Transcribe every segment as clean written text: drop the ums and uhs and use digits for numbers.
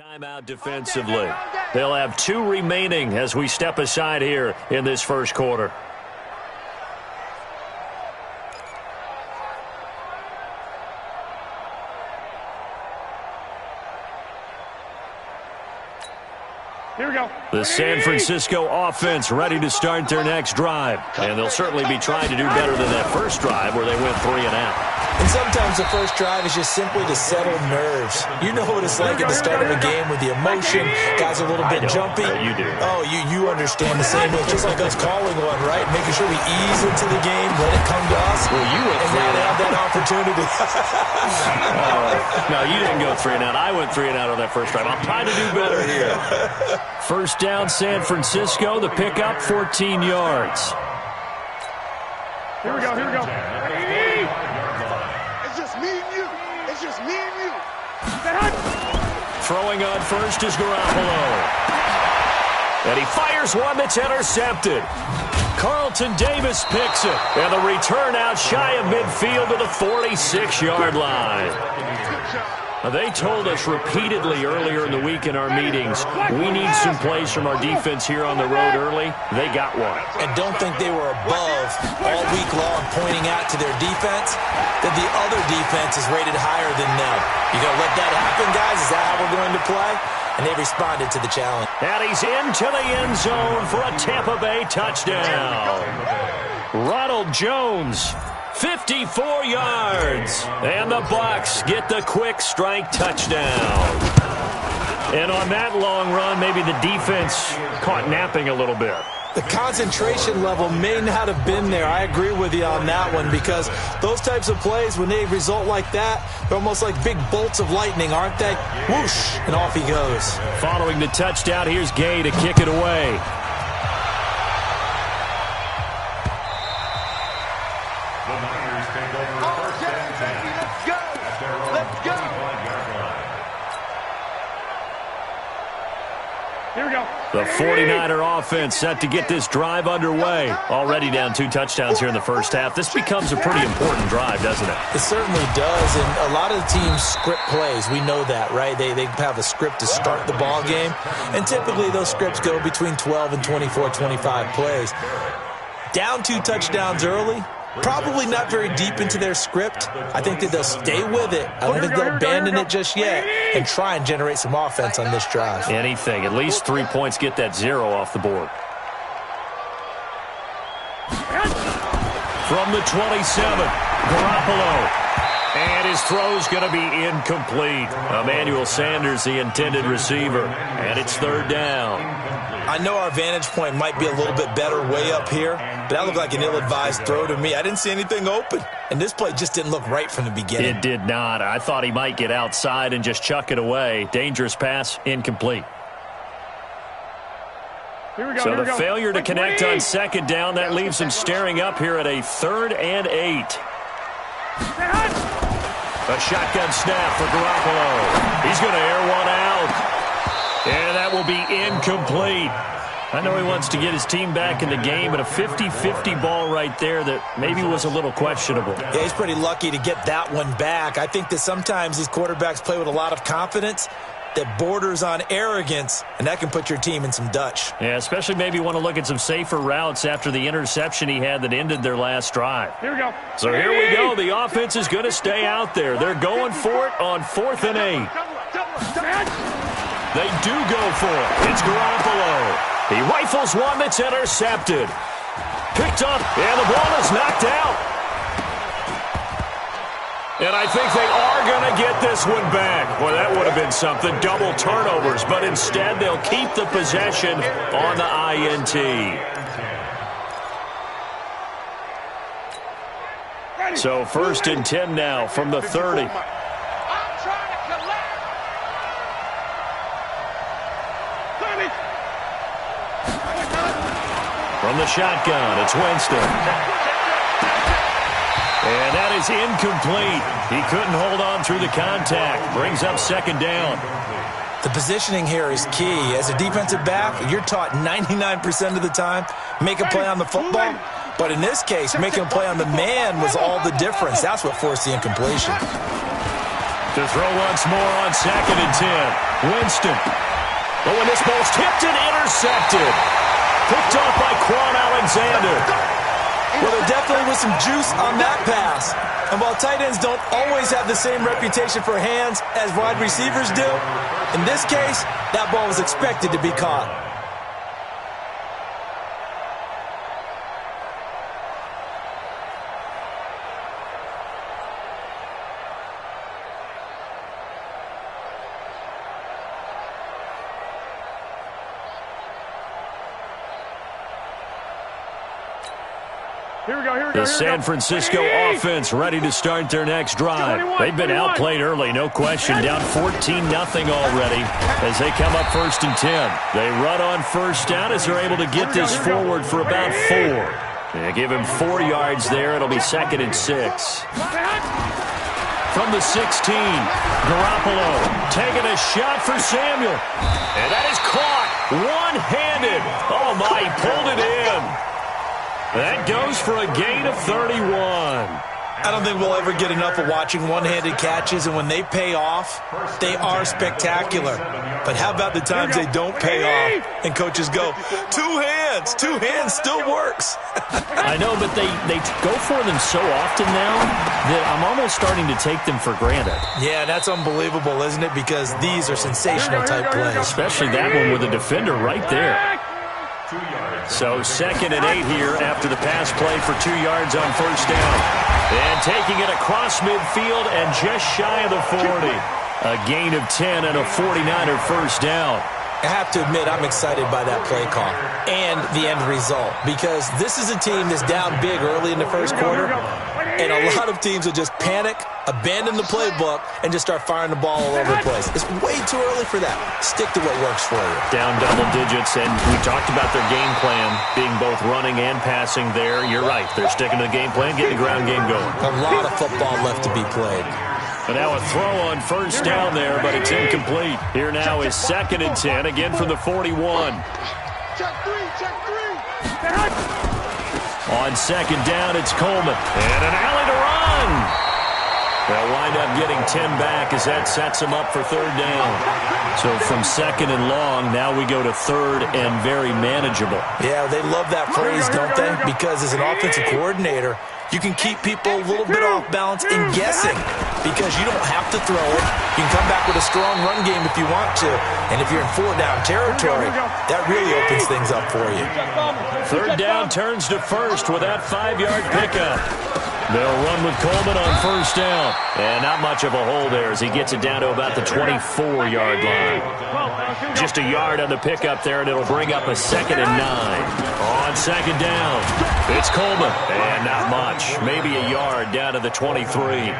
Timeout defensively. They'll have 2 remaining as we step aside here in this first quarter. Here we go. The San Francisco offense ready to start their next drive. And they'll certainly be trying to do better than that first drive where they went 3 and out. And sometimes the first drive is just simply to settle nerves. You know what it's like at the start of a game with the emotion. Guys are a little bit jumpy. You do. Oh, you understand the same way. Just like us calling one, right? Making sure we ease into the game, let it come to us. Well, you went 3 and out. That opportunity. No, you didn't go 3 and out. I went 3 and out on that first drive. I'm trying to do better here. First down, San Francisco. The pickup, 14 yards. Here we go. Here we go. It's just me and you. It's just me and you. Throwing on first is Garoppolo. And he fires one that's intercepted. Carlton Davis picks it. And the return out shy of midfield to the 46-yard line. They told us repeatedly earlier in the week in our meetings, we need some plays from our defense here on the road early. They got one. And don't think they were above all week long pointing out to their defense that the other defense is rated higher than them. You going to let that happen, guys? Is that how we're going to play? And they responded to the challenge. And he's into the end zone for a Tampa Bay touchdown. Ronald Jones, 54 yards. And the Bucs get the quick strike touchdown. And on that long run, maybe the defense caught napping a little bit. The concentration level may not have been there. I agree with you on that one because those types of plays, when they result like that, they're almost like big bolts of lightning, aren't they? Whoosh, and off he goes. Following the touchdown, here's Gay to kick it away. Here we go. The 49er offense set to get this drive underway. Already down 2 touchdowns here in the first half. This becomes a pretty important drive, doesn't it? It certainly does, and a lot of the teams script plays. We know that, right? They have a script to start the ball game, and typically those scripts go between 12 and 24, 25 plays. Down 2 touchdowns early, probably not very deep into their script. I think that they'll stay with it. I don't think they'll abandon it just yet and try and generate some offense on this drive. Anything. At least 3 points, get that 0 off the board. From the 27, Garoppolo. And his throw's going to be incomplete. Emmanuel Sanders, the intended receiver. And it's 3rd down. I know our vantage point might be a little bit better way up here, but that looked like an ill-advised throw to me. I didn't see anything open, and this play just didn't look right from the beginning. It did not. I thought he might get outside and just chuck it away. Dangerous pass, incomplete. Here we go. So the failure to connect on 2nd down, that leaves him staring up here at a 3rd and 8. A shotgun snap for Garoppolo. He's going to air one out. And that will be incomplete. I know he wants to get his team back in the game, but a 50-50 ball right there that maybe was a little questionable. Yeah, he's pretty lucky to get that one back. I think that sometimes these quarterbacks play with a lot of confidence that borders on arrogance, and that can put your team in some Dutch. Yeah, especially maybe want to look at some safer routes after the interception he had that ended their last drive. Here we go. So here we go. The offense is going to stay out there. They're going for it on 4th and 8. They do go for it. It's Garoppolo. He rifles one that's intercepted. Picked up, and the ball is knocked out. And I think they are going to get this one back. Well, that would have been something. Double turnovers, but instead they'll keep the possession on the INT. So 1st and 10 now from the 30. From the shotgun, it's Winston. And that is incomplete. He couldn't hold on through the contact. Brings up 2nd down. The positioning here is key. As a defensive back, you're taught 99% of the time, make a play on the football. But in this case, making a play on the man was all the difference. That's what forced the incompletion. To throw once more on 2nd and 10. Winston. Oh, and this ball's tipped and intercepted. Picked off by Quan Alexander. Well, there definitely was some juice on that pass. And while tight ends don't always have the same reputation for hands as wide receivers do, in this case, that ball was expected to be caught. Here we go, here we go. The San Francisco offense ready to start their next drive. They've been outplayed early, no question. Down 14-0 already as they come up 1st and 10. They run on 1st down as they're able to get this forward for about 4. They give him 4 yards there. It'll be 2nd and 6. From the 16, Garoppolo taking a shot for Samuel. And that is caught one-handed. Oh, my, he pulled it in. That goes for a gain of 31. I don't think we'll ever get enough of watching one-handed catches, and when they pay off, they are spectacular. But how about the times they don't pay off, and coaches go, 2 hands, 2 hands still works. I know, but they go for them so often now that I'm almost starting to take them for granted. Yeah, that's unbelievable, isn't it? Because these are sensational-type plays. Especially that one with a defender right there. So 2nd and 8 here after the pass play for 2 yards on 1st down. And taking it across midfield and just shy of the 40. A gain of 10 and a 49er 1st down. I have to admit, I'm excited by that play call and the end result, because this is a team that's down big early in the 1st quarter, and a lot of teams will just panic, abandon the playbook, and just start firing the ball all over the place. It's way too early for that. Stick to what works for you. Down double digits, and we talked about their game plan being both running and passing there. You're right. They're sticking to the game plan, getting the ground game going. A lot of football left to be played. And now a throw on 1st down there, but it's incomplete. Here now is 2nd and 10, again from the 41. Check 3, check 3. On 2nd down, it's Coleman. And an alley to run. They'll wind up getting 10 back as that sets them up for 3rd down. So from 2nd and long, now we go to 3rd and very manageable. Yeah, they love that phrase, don't they? Because as an offensive coordinator, you can keep people a little bit off balance and guessing, because you don't have to throw it. You can come back with a strong run game if you want to. And if you're in 4-down territory, that really opens things up for you. 3rd down turns to 1st with that 5-yard pickup. They'll run with Coleman on 1st down. And not much of a hole there as he gets it down to about the 24-yard line. Just a yard on the pickup there, and it'll bring up a 2nd and 9. On 2nd down, it's Coleman. And not much. Maybe a yard down to the 23.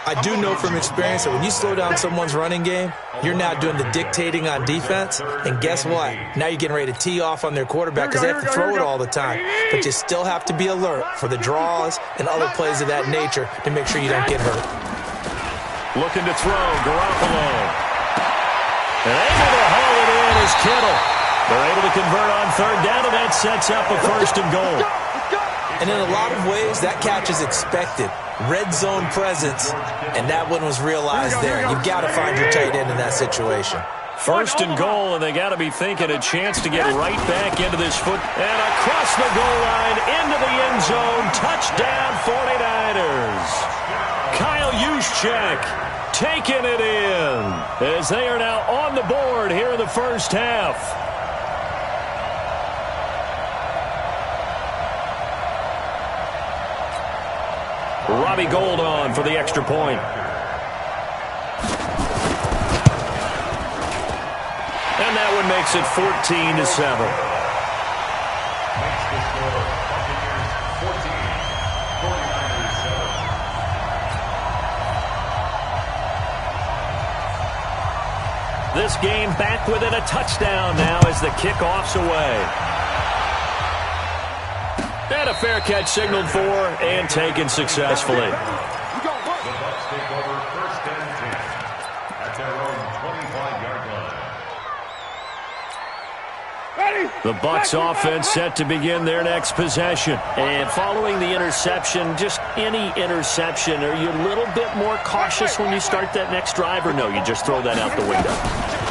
I do know from experience that when you slow down someone's running game, you're now doing the dictating on defense. And guess what? Now you're getting ready to tee off on their quarterback because they have to throw it all the time. But you still have to be alert for the draws and other plays of that nature to make sure you don't get hurt. Looking to throw, Garoppolo. And able to haul it in is Kittle. They're able to convert on 3rd down, and that sets up a 1st and goal. And in a lot of ways, that catch is expected. Red zone presence, and that one was realized there. You've got to find your tight end in that situation. 1st and goal, and they got to be thinking a chance to get right back into this foot. And across the goal line, into the end zone, touchdown 49ers. Kyle Juszczyk taking it in as they are now on the board here in the 1st half. Robbie Gould on for the extra point. And that one makes it 14-7. This game back within a touchdown now as the kickoff's away. And a fair catch signaled for and taken successfully. The Bucs take over 1st and 10 at their own 25-yard line. Ready! The Bucs offense set to begin their next possession. And following the interception, just any interception, are you a little bit more cautious when you start that next drive, or no, you just throw that out the window?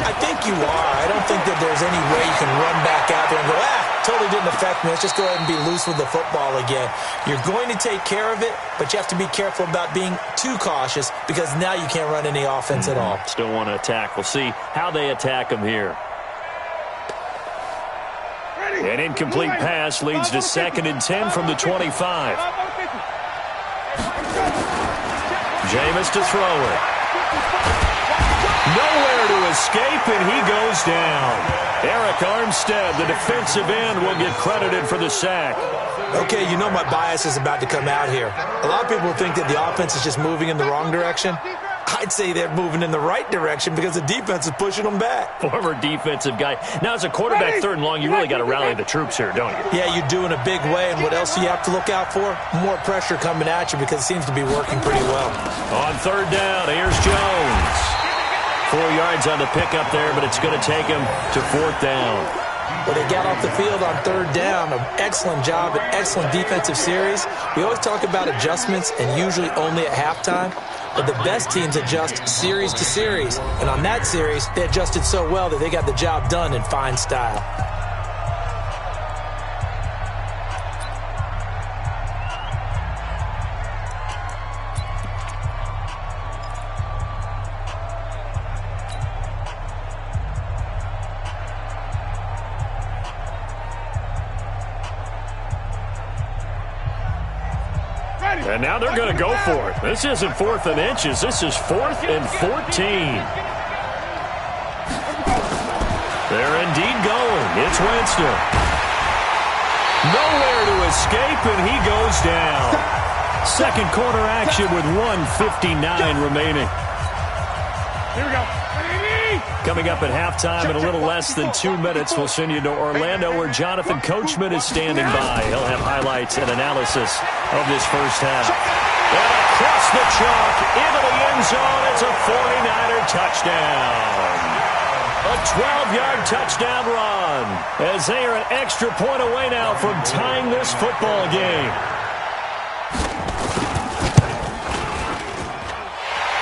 I think you are. I don't think that there's any way you can run back out there and go, totally didn't affect me. Let's just go ahead and be loose with the football again. You're going to take care of it, but you have to be careful about being too cautious because now you can't run any offense at all. Still want to attack. We'll see how they attack him here. An incomplete pass leads to 2nd and 10 from the 25. Jameis to throw it. Nowhere to escape, and he goes down. Eric Armstead, the defensive end, will get credited for the sack. Okay, you know my bias is about to come out here. A lot of people think that the offense is just moving in the wrong direction. I'd say they're moving in the right direction because the defense is pushing them back. Former defensive guy. Now, as a quarterback, 3rd and long, you really got to rally the troops here, don't you? Yeah, you do in a big way. And what else do you have to look out for? More pressure coming at you because it seems to be working pretty well. On 3rd down, here's Jones. 4 yards on the pickup there, but it's going to take him to 4th down. Well, they got off the field on 3rd down. An excellent job, an excellent defensive series. We always talk about adjustments and usually only at halftime. But the best teams adjust series to series. And on that series, they adjusted so well that they got the job done in fine style. And now they're going to go for it. This isn't 4th and inches. This is 4th and 14. They're indeed going. It's Winston. Nowhere to escape, and he goes down. 2nd quarter action with 1:59 remaining. Here we go. Coming up at halftime in a little less than 2 minutes, we'll send you to Orlando where Jonathan Coachman is standing by. He'll have highlights and analysis of this first half. And across the chalk, into the end zone, it's a 49er touchdown. A 12-yard touchdown run as they are an extra point away now from tying this football game.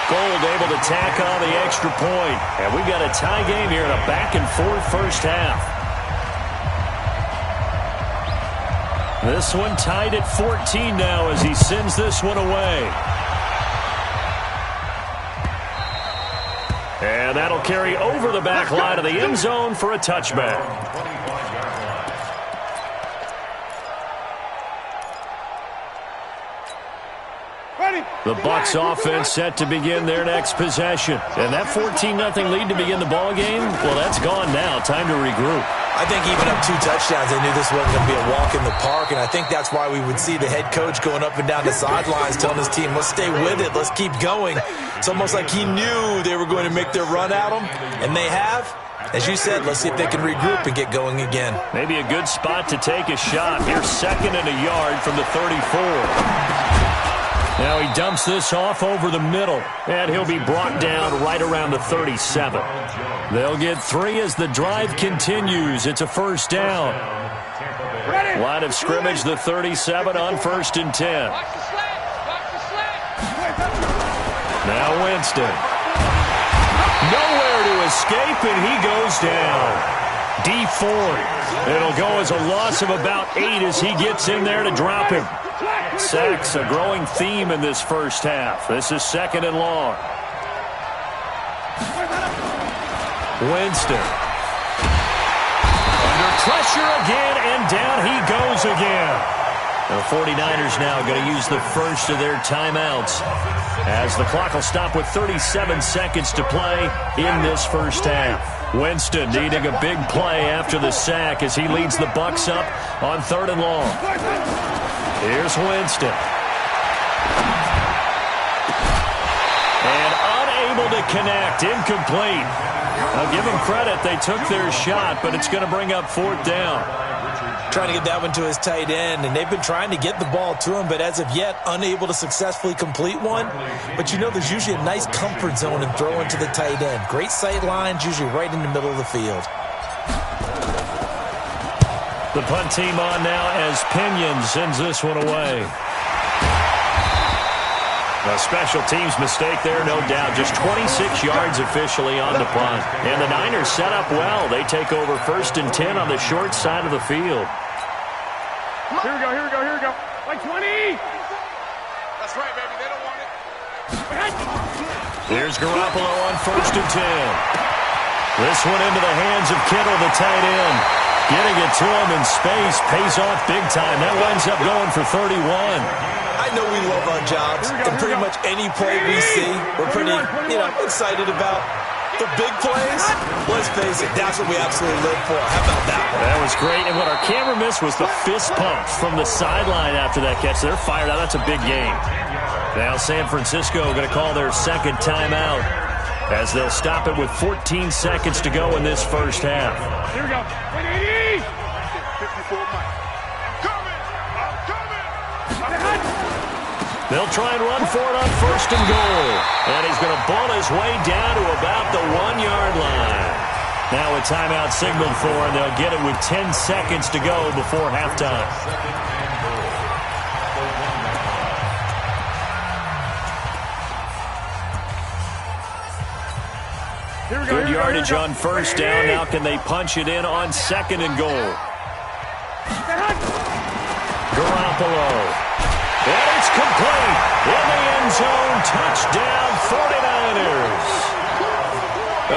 Gold able to tack on the extra point. And we've got a tie game here in a back-and-forth first half. This one tied at 14 now as he sends this one away. And that'll carry over the back line of the end zone for a touchback. The Bucs offense set to begin their next possession. And that 14-0 lead to begin the ball game, well, that's gone now. Time to regroup. I think even up 2 touchdowns, they knew this wasn't going to be a walk in the park, and I think that's why we would see the head coach going up and down the sidelines telling his team, let's stay with it, let's keep going. It's almost like he knew they were going to make their run at him, and they have. As you said, let's see if they can regroup and get going again. Maybe a good spot to take a shot. Here's 2nd and a yard from the 34. Now he dumps this off over the middle, and he'll be brought down right around the 37. They'll get 3 as the drive continues. It's a 1st down. Line of scrimmage, the 37 on 1st and 10. Now Winston. Nowhere to escape, and he goes down. D4. It'll go as a loss of about 8 as he gets in there to drop him. Sacks, a growing theme in this first half. This is 2nd and long. Winston. Under pressure again, and down he goes again. The 49ers now going to use the first of their timeouts as the clock will stop with 37 seconds to play in this first half. Winston needing a big play after the sack as he leads the Bucs up on 3rd and long. Here's Winston. And unable to connect. Incomplete. I'll give them credit. They took their shot, but it's going to bring up 4th down. Trying to get that one to his tight end, and they've been trying to get the ball to him, but as of yet, unable to successfully complete one. But you know there's usually a nice comfort zone in throwing to the tight end. Great sight lines, usually right in the middle of the field. The punt team on now as Pinion sends this one away. A special teams mistake there, no doubt. Just 26 yards officially on the punt. And the Niners set up well. They take over 1st and 10 on the short side of the field. Here we go, here we go, here we go. Like 20! That's right, baby. They don't want it. Here's Garoppolo on 1st and 10. This one into the hands of Kittle, the tight end. Getting it to him in space pays off big time. That winds up going for 31. I know we love our jobs, and pretty much any play we see, we're pretty, excited about. The big plays, let's face it, that's what we absolutely live for. How about that one? That was great, and what our camera missed was the fist pump from the sideline after that catch. They're fired out. That's a big game. Now San Francisco going to call their second timeout as they'll stop it with 14 seconds to go in this first half. Here we go. 180! 54 Mike. Coming! They'll try and run for it on 1st and goal. And he's going to ball his way down to about the 1-yard line. Now a timeout signaled for, and they'll get it with 10 seconds to go before halftime. Good yardage on 1st down. Now can they punch it in on 2nd and goal? Garoppolo. And it's complete. In the end zone. Touchdown 49ers.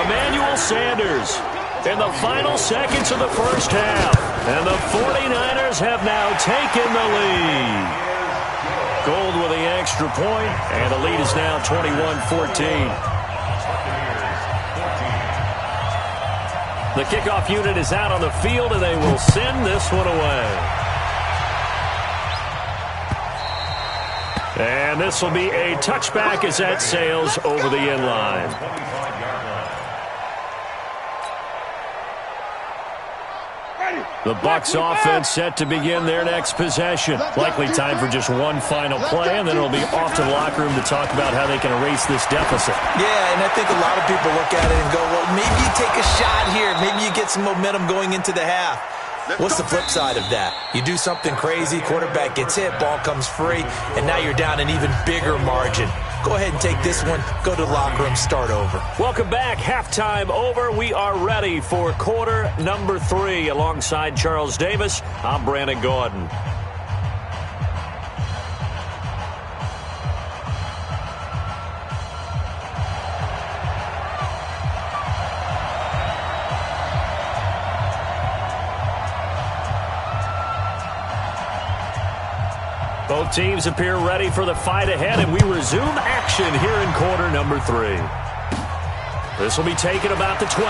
Emmanuel Sanders in the final seconds of the first half. And the 49ers have now taken the lead. Gold with the extra point, and the lead is now 21-14. The kickoff unit is out on the field, and they will send this one away. And this will be a touchback as that sails over the end line. The Bucs offense set to begin their next possession. Likely time for just one final play, and then it'll be off to the locker room to talk about how they can erase this deficit. Yeah, and I think a lot of people look at it and go, well, maybe you take a shot here. Maybe you get some momentum going into the half. What's the flip side of that? You do something crazy, quarterback gets hit, ball comes free, and now you're down an even bigger margin. Go ahead and take this one, go to the locker room, start over. Welcome back. Halftime over. We are ready for quarter number 3. Alongside Charles Davis, I'm Brandon Gordon. Both teams appear ready for the fight ahead, and we resume action here in quarter number 3. This will be taken about the 12.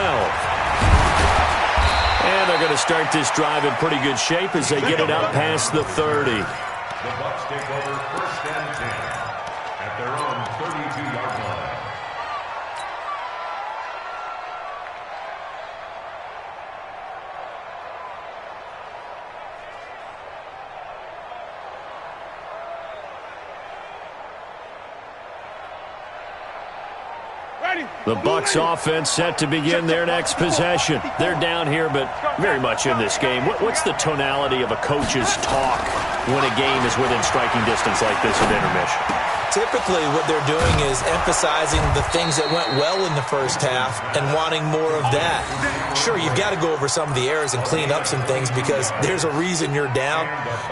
And they're going to start this drive in pretty good shape as they get it out past the 30. The Bucs take over 1st and 10 at their own 32-yard line. The Bucs offense set to begin their next possession. They're down here, but very much in this game. What's the tonality of a coach's talk when a game is within striking distance like this at intermission? Typically, what they're doing is emphasizing the things that went well in the first half and wanting more of that. Sure, you've got to go over some of the errors and clean up some things because there's a reason you're down.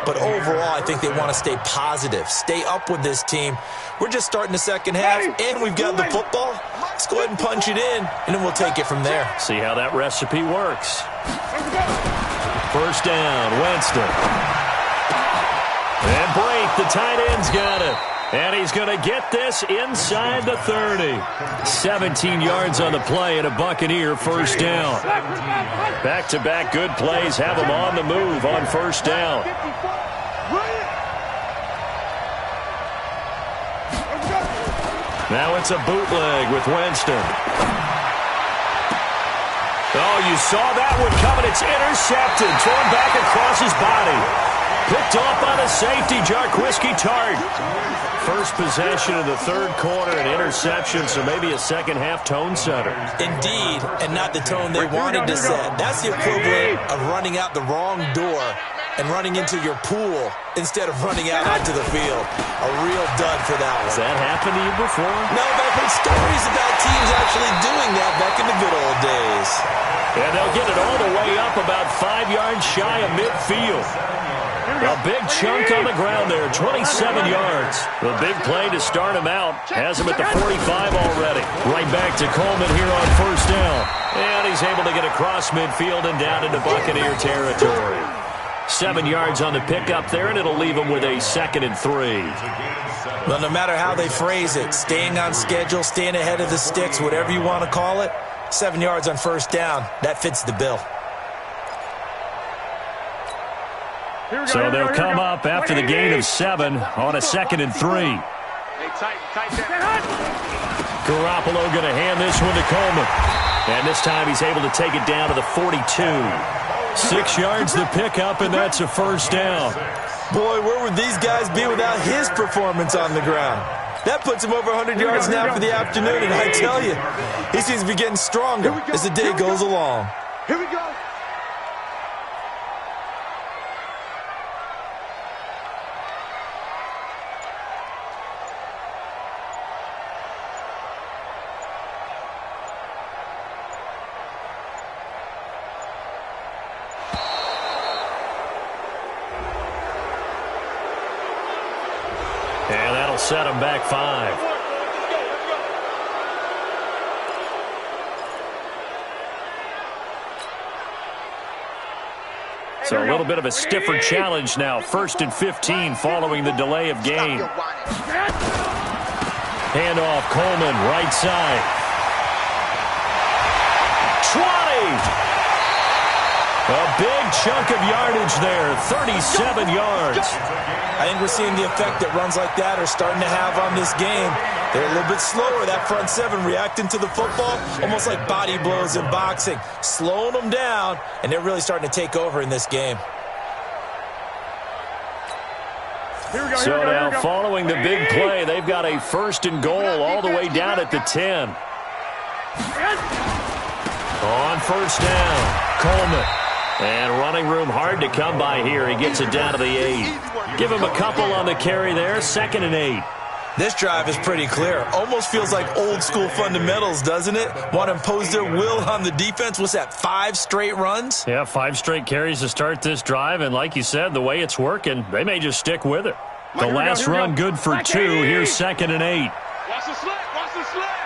But overall, I think they want to stay positive, stay up with this team. We're just starting the second half, and we've got the football. Let's go ahead and punch it in, and then we'll take it from there. See how that recipe works. First down, Winston. And Brake, the tight end's got it. And he's going to get this inside the 30. 17 yards on the play and a Buccaneer first down. Back-to-back good plays have him on the move on first down. Now it's a bootleg with Winston. Oh, you saw that one coming. It's intercepted. Thrown back across his body. Picked off by the safety, Jarquiski Tart. First possession of the third quarter, an interception, so maybe a second-half tone setter. Indeed, and not the tone they wanted to set. That's the equivalent of running out the wrong door and running into your pool instead of running out onto the field. A real dud for that one. Has that happened to you before? No, but I've heard stories about teams actually doing that back in the good old days. And they'll get it all the way up about 5 yards shy of midfield. A big chunk on the ground there, 27 yards. The big play to start him out has him at the 45 already. Right back to Coleman here on first down. And he's able to get across midfield and down into Buccaneer territory. 7 yards on the pickup there, and it'll leave him with a 2nd and 3. Well, no matter how they phrase it, staying on schedule, staying ahead of the sticks, whatever you want to call it, 7 yards on first down, that fits the bill. So they'll come up after the gain of 7 on a 2nd and 3. Garoppolo going to hand this one to Coleman. And this time he's able to take it down to the 42. 6 yards to pick up, and that's a first down. Boy, where would these guys be without his performance on the ground? That puts him over 100 yards now for the afternoon, and I tell you, he seems to be getting stronger as the day goes along. Here we go. And that'll set him back 5. So a little bit of a stiffer challenge now. 1st and 15 following the delay of game. Handoff, Coleman, right side. 20! A big chunk of yardage there, 37 yards. I think we're seeing the effect that runs like that are starting to have on this game. They're a little bit slower, that front 7 reacting to the football, almost like body blows in boxing, slowing them down, and they're really starting to take over in this game. So now, following the big play, they've got a 1st and goal all the way down at the 10. On first down, Coleman. And running room hard to come by here. He gets it down to the 8. Give him a couple on the carry there. 2nd and 8. This drive is pretty clear. Almost feels like old school fundamentals, doesn't it? Want to impose their will on the defense. What's that, 5 straight runs? Yeah, 5 straight carries to start this drive. And like you said, the way it's working, they may just stick with it. The last run good for 2. Here's 2nd and 8. Watch the slant. Watch the slant.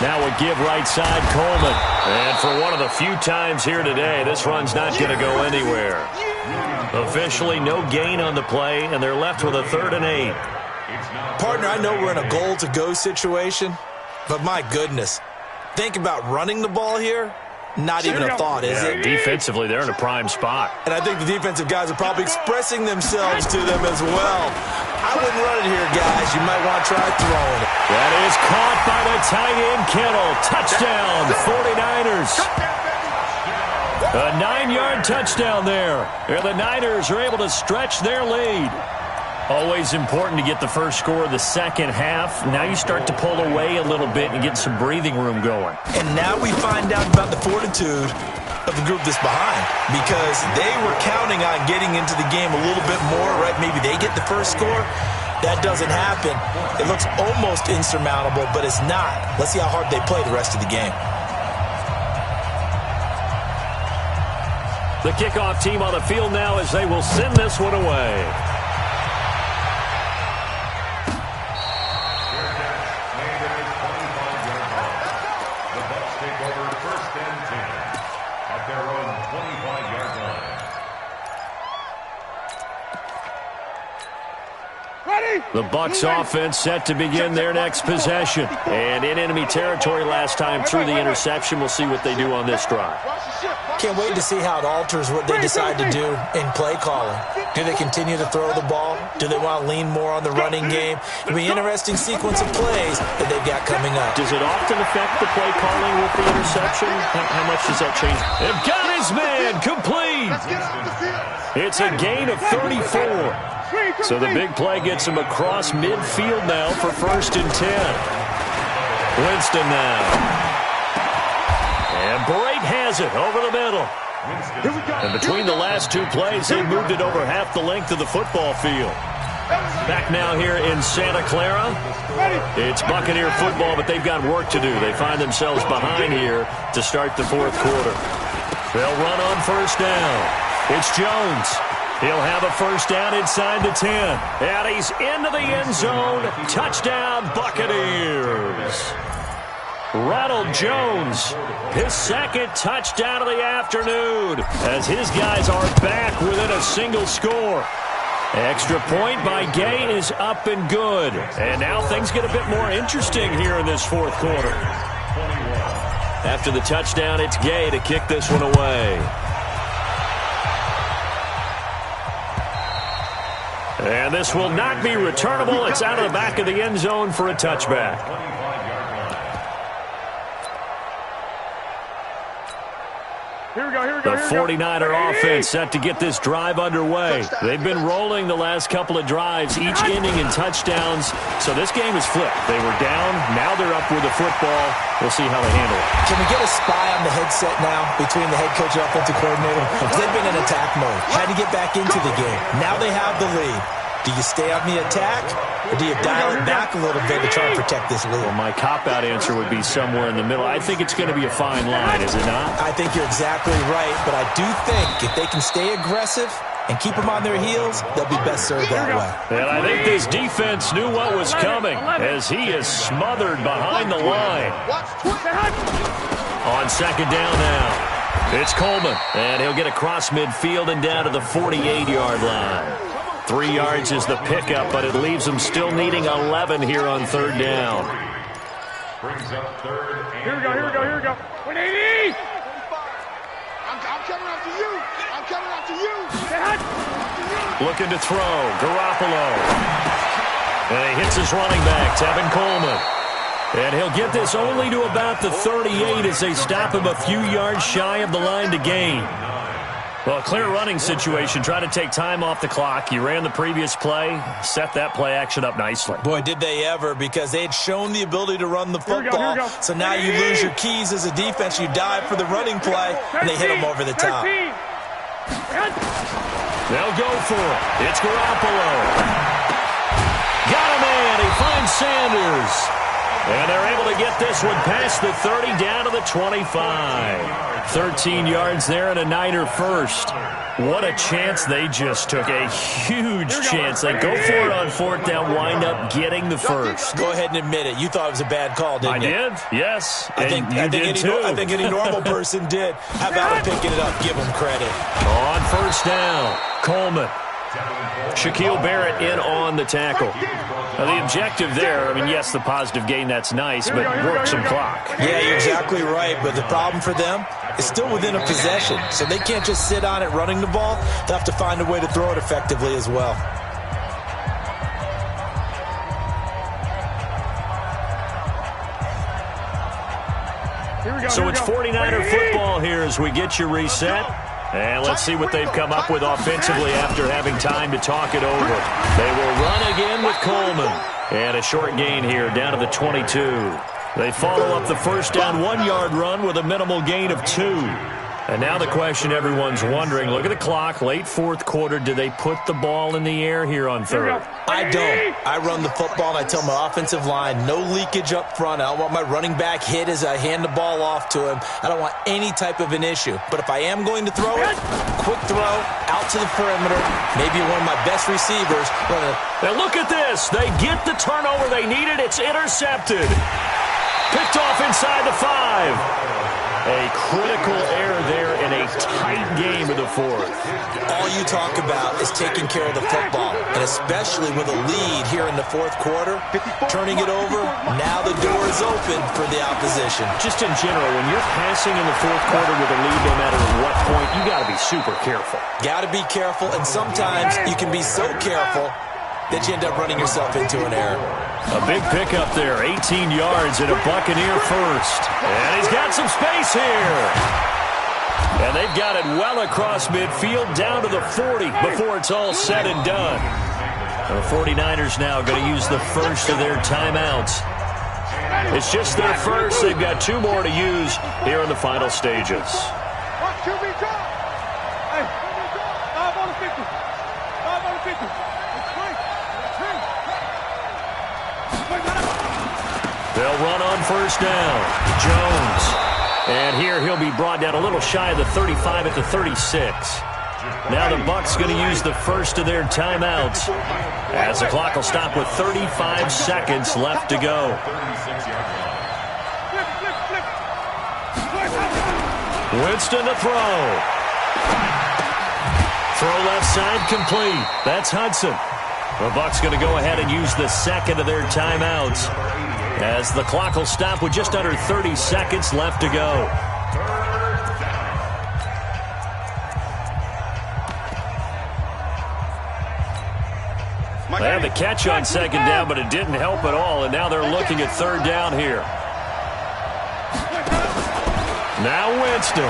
Now a give right side, Coleman. And for one of the few times here today, this run's not going to go anywhere. Officially no gain on the play, and they're left with a 3rd and 8. Partner, I know we're in a goal-to-go situation, but my goodness, think about running the ball here. Not even a thought, is it? Defensively, they're in a prime spot. And I think the defensive guys are probably expressing themselves to them as well. I wouldn't run it here, guys. You might want to try throwing it. That is caught by the tight end, Kittle. Touchdown, 49ers. A 9-yard touchdown there. And the Niners are able to stretch their lead. Always important to get the first score of the second half. Now you start to pull away a little bit and get some breathing room going. And now we find out about the fortitude of the group that's behind, because they were counting on getting into the game a little bit more, right? Maybe they get the first score. That doesn't happen. It looks almost insurmountable, but it's not. Let's see how hard they play the rest of the game. The kickoff team on the field now as they will send this one away. The Bucs offense set to begin their next possession. And in enemy territory last time through the interception. We'll see what they do on this drive. Can't wait to see how it alters what they decide to do in play calling. Do they continue to throw the ball? Do they want to lean more on the running game? It'll be an interesting sequence of plays that they've got coming up. Does it often affect the play calling with the interception? How much does that change? They've got his man complete. Let's get off the field. It's a gain of 34. So the big play gets him across midfield now for 1st and 10. Winston now. And Brate has it over the middle. And between the last two plays, they moved it over half the length of the football field. Back now here in Santa Clara. It's Buccaneer football, but they've got work to do. They find themselves behind here to start the 4th quarter. They'll run on 1st down. It's Jones. He'll have a 1st down inside the 10. And he's into the end zone. Touchdown, Buccaneers. Ronald Jones, his 2nd touchdown of the afternoon, as his guys are back within a single score. Extra point by Gay is up and good. And now things get a bit more interesting here in this 4th quarter. After the touchdown, it's Gay to kick this one away. And this will not be returnable. It's out of the back of the end zone for a touchback. The 49er offense set to get this drive underway. They've been rolling the last couple of drives, each ending in touchdowns. So this game is flipped. They were down. Now they're up with the football. We'll see how they handle it. Can we get a spy on the headset now between the head coach and offensive coordinator? They've been in attack mode. Had to get back into the game. Now they have the lead. Do you stay on the attack, or do you dial it back a little bit to try and protect this lead? Well, my cop-out answer would be somewhere in the middle. I think it's going to be a fine line, is it not? I think you're exactly right, but I do think if they can stay aggressive and keep them on their heels, they'll be best served that way. And I think this defense knew what was coming as he is smothered behind the line. On 2nd down now, it's Coleman, and he'll get across midfield and down to the 48-yard line. 3 yards is the pickup, but it leaves them still needing 11 here on 3rd down. Brings up 3rd. Here we go. 180! I'm coming after you. I'm coming after you. Looking to throw. Garoppolo. And he hits his running back, Tevin Coleman. And he'll get this only to about the 38 as they stop him a few yards shy of the line to gain. Well, a clear running situation. Try to take time off the clock. You ran the previous play, set that play action up nicely. Boy, did they ever, because they had shown the ability to run the football. So now you lose your keys as a defense. You dive for the running play, and they hit them over the top. They'll go for it. It's Garoppolo. Got a man. He finds Sanders. And they're able to get this one past the 30 down to the 25. 13 yards there and a Niner first. What a chance they just took. A huge chance. They go for it on 4th down, wind up getting the first. Go ahead and admit it. You thought it was a bad call, didn't you? I did, yes. I think any normal person did. How about him picking it up? Give him credit. On 1st down, Coleman. Shaquille Barrett in on the tackle. Now, the objective there, I mean, yes, the positive gain, that's nice, but work some clock. Yeah, you're exactly right, but the problem for them is still within a possession, so they can't just sit on it running the ball. They'll have to find a way to throw it effectively as well. So it's 49er football here as we get you reset. And let's see what they've come up with offensively after having time to talk it over. They will run again with Coleman. And a short gain here down to the 22. They follow up the 1st down 1-yard run with a minimal gain of 2. And now the question everyone's wondering, look at the clock, late 4th quarter, do they put the ball in the air here on 3rd? I don't. I run the football, and I tell my offensive line, no leakage up front. I don't want my running back hit as I hand the ball off to him. I don't want any type of an issue. But if I am going to throw it, quick throw, out to the perimeter, maybe one of my best receivers. Now look at this. They get the turnover they needed. It's intercepted. Picked off inside the 5. A critical error there in a tight game of the 4th. All you talk about is taking care of the football, and especially with a lead here in the 4th quarter, turning it over, now the door is open for the opposition. Just in general, when you're passing in the 4th quarter with a lead, no matter at what point, you got to be super careful. Got to be careful, and sometimes you can be so careful that you end up running yourself into an error. A big pickup there, 18 yards and a Buccaneer first. And he's got some space here. And they've got it well across midfield down to the 40 before it's all said and done. The 49ers now going to use the first of their timeouts. It's just their first. They've got 2 more to use here in the final stages. They'll run on first down. Jones. And here he'll be brought down a little shy of the 35 at the 36. Now the Bucs going to use the first of their timeouts as the clock will stop with 35 seconds left to go. Winston to throw. Throw left side complete. That's Hudson. The Bucs going to go ahead and use the second of their timeouts as the clock will stop with just under 30 seconds left to go. They had the catch on second down, but it didn't help at all, and now they're looking at third down here. Now Winston.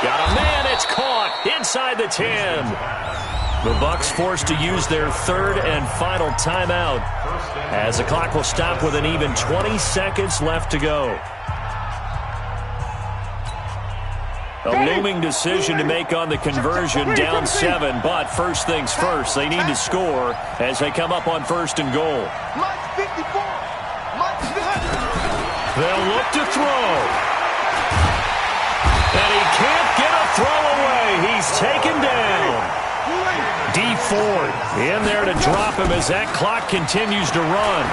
Got a man, it's caught inside the 10. The Bucs forced to use their third and final timeout as the clock will stop with an even 20 seconds left to go. A looming decision to make on the conversion, down 7, but first things first, they need to score as they come up on first and goal. They'll look to throw. And he can't get a throw away. He's taken down. D. Ford in there to drop him as that clock continues to run.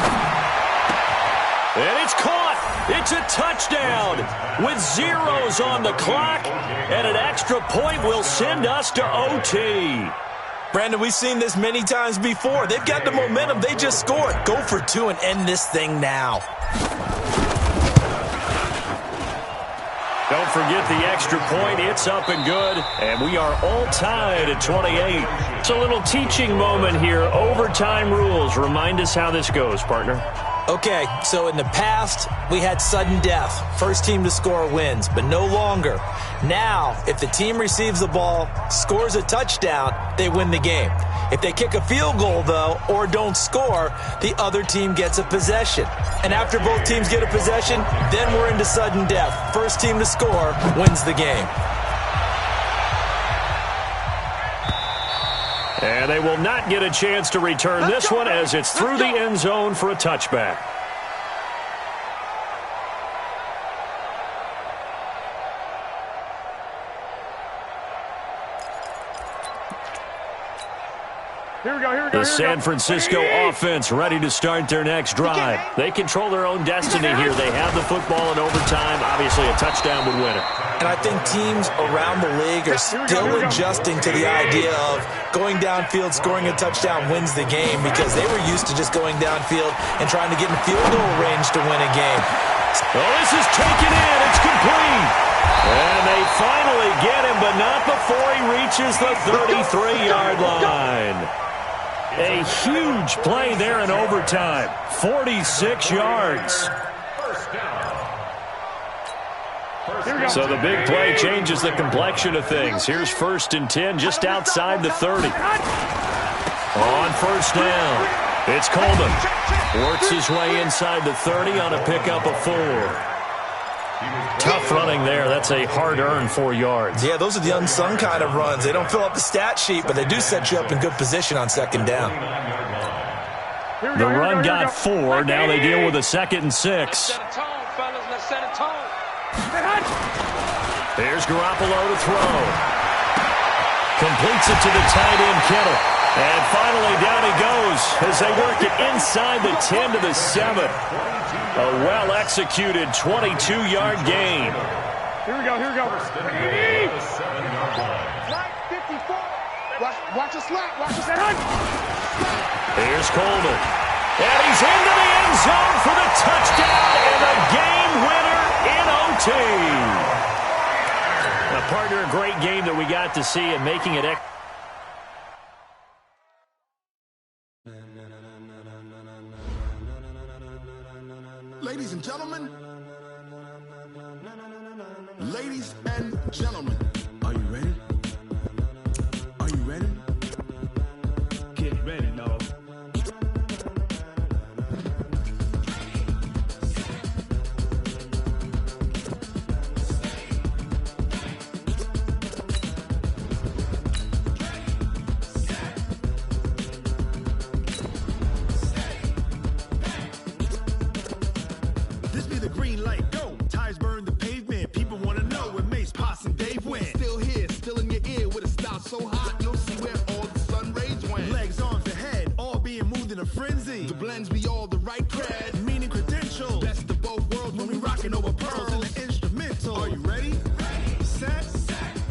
And it's caught. It's a touchdown with zeros on the clock, and an extra point will send us to OT. Brandon, we've seen this many times before. They've got the momentum. They just scored. Go for 2 and end this thing now. Don't forget the extra point. It's up and good, and we are all tied at 28. It's a little teaching moment here. Overtime rules. Remind us how this goes, partner. Okay, so in the past, we had sudden death. First team to score wins, but no longer. Now, if the team receives the ball, scores a touchdown, they win the game. If they kick a field goal, though, or don't score, the other team gets a possession. And after both teams get a possession, then we're into sudden death. First team to score wins the game. And they will not get a chance to return this one as it's through the end zone for a touchback. The San Francisco offense ready to start their next drive. They control their own destiny here. They have the football in overtime. Obviously, a touchdown would win it. And I think teams around the league are still adjusting to the idea of going downfield, scoring a touchdown wins the game, because they were used to just going downfield and trying to get in field goal range to win a game. Oh, this is taken in. It's complete. And they finally get him, but not before he reaches the 33-yard line. A huge play there in overtime. 46 yards. So the big play changes the complexion of things. Here's 1st and 10 just outside the 30. On first down, it's Coleman. Works his way inside the 30 on a pickup of 4. Tough running there. That's a hard-earned 4 yards. Yeah, those are the unsung kind of runs. They don't fill up the stat sheet, but they do set you up in good position on second down. The run got 4. Now they deal with a 2nd and 6. Here's Garoppolo to throw. Completes it to the tight end, Kittle. And finally down he goes as they work it inside the 10 to the 7. A well-executed 22-yard gain. Here we go. Watch the slap. Watch the slap. Here's Coleman. And he's into the end zone for the touchdown and the game winner in OT. Now, partner, a great game that we got to see and making it Ladies and gentlemen. Ladies and gentlemen. Are you ready? Are you ready? Get ready, dog. This be the green light, go. Tires burn the pavement. People wanna know when Mace, Pops, and Dave went. Still here, still in your ear with a style so hot, you'll see where all the sun rays went. Legs, arms, the head, all being moved in a frenzy. The blends be all the right cred. Meaning credentials. Best of both worlds When we rockin' over pearls in the instrumental. Are you ready? Set,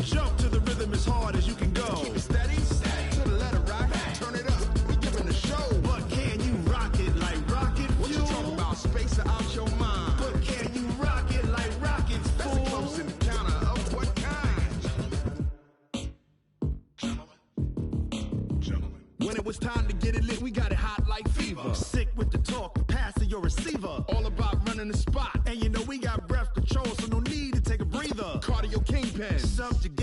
jump to the rhythm as hard as you can go. Keep it steady, to the letter rock. Turn it up, we giving a show. But can you rock it like rocket What you fuel? talking about? Space or out your mind? But can you rock it like rockets, That's a fool? close encounter of what kind? Gentlemen. When it was time to get it lit, we got it hot like fever. Sick with the talk, passing your receiver. All about running the spot. And you know we got breath control, so no need to take a breather. Cardio kingpin. Subject